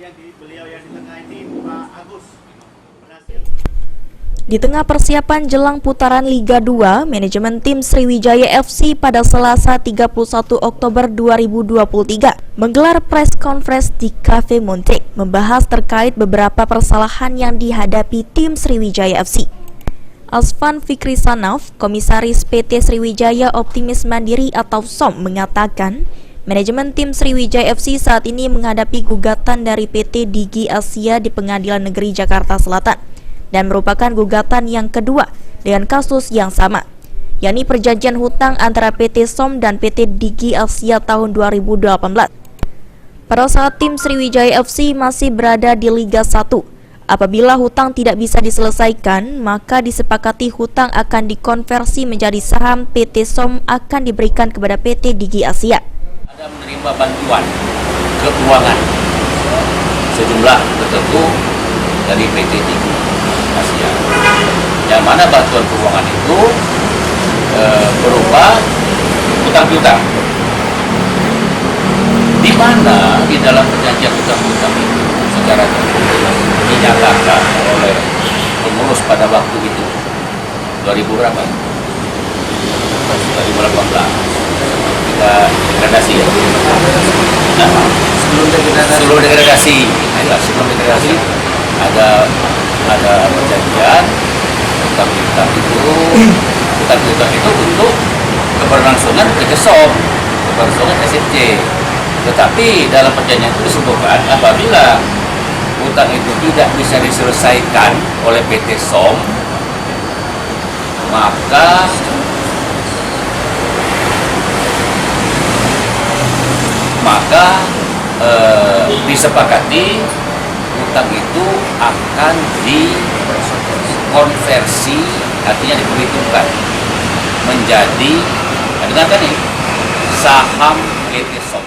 beliau yang di tengah ini, Pak Agus, berhasil. Di tengah persiapan jelang putaran Liga 2, manajemen tim Sriwijaya FC pada Selasa 31 Oktober 2023 menggelar press conference di Cafe Montek membahas terkait beberapa persalahan yang dihadapi tim Sriwijaya FC. Asfan Fikri Sanaf, Komisaris PT Sriwijaya Optimis Mandiri atau SOM, mengatakan manajemen tim Sriwijaya FC saat ini menghadapi gugatan dari PT Digi Asia di Pengadilan Negeri Jakarta Selatan dan merupakan gugatan yang kedua dengan kasus yang sama, yakni perjanjian hutang antara PT SOM dan PT Digi Asia tahun 2018. Pada saat tim Sriwijaya FC masih berada di Liga 1, apabila hutang tidak bisa diselesaikan, maka disepakati hutang akan dikonversi menjadi saham PT SOM akan diberikan kepada PT Digi Asia. Ada menerima bantuan keuangan sejumlah tertentu dari PT Digi Asia, yang mana bantuan keuangan itu berupa hutang piutang, di mana di dalam perjanjian hutang piutang itu secara tertulis dinyatakan oleh pengurus pada waktu itu 2000 berapa? 2018 kita degradasi ya. Nah, sebelum degradasi ada perjanjian hutang piutang itu untuk keberlangsungan PT SOM, keberlangsungan SMC. Tetapi dalam perjanjian itu disebutkan apabila hutang itu tidak bisa diselesaikan oleh PT SOM, maka disepakati hutang itu akan dikonversi, artinya diperhitungkan menjadi saham PT SOM.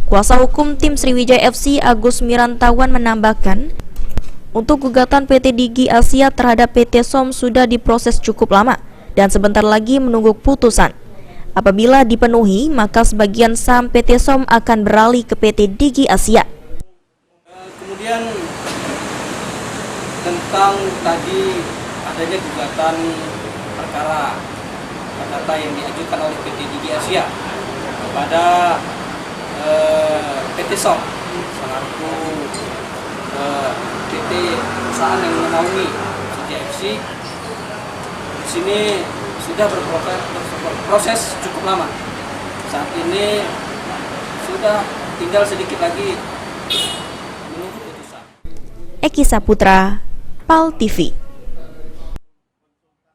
Kuasa hukum tim Sriwijaya FC Agus Mirantawan menambahkan, untuk gugatan PT Digi Asia terhadap PT SOM sudah diproses cukup lama dan sebentar lagi menunggu putusan. Apabila dipenuhi, maka sebagian saham PT SOM akan beralih ke PT Digi Asia. Kemudian tentang tadi adanya gugatan perkara perdata yang diajukan oleh PT Digi Asia kepada PT SOM selaku PT perusahaan yang menaungi CJFC. Di sini sudah berproses cukup lama. Saat ini sudah tinggal sedikit lagi menunggu putusan. Eki Saputra, PAL TV.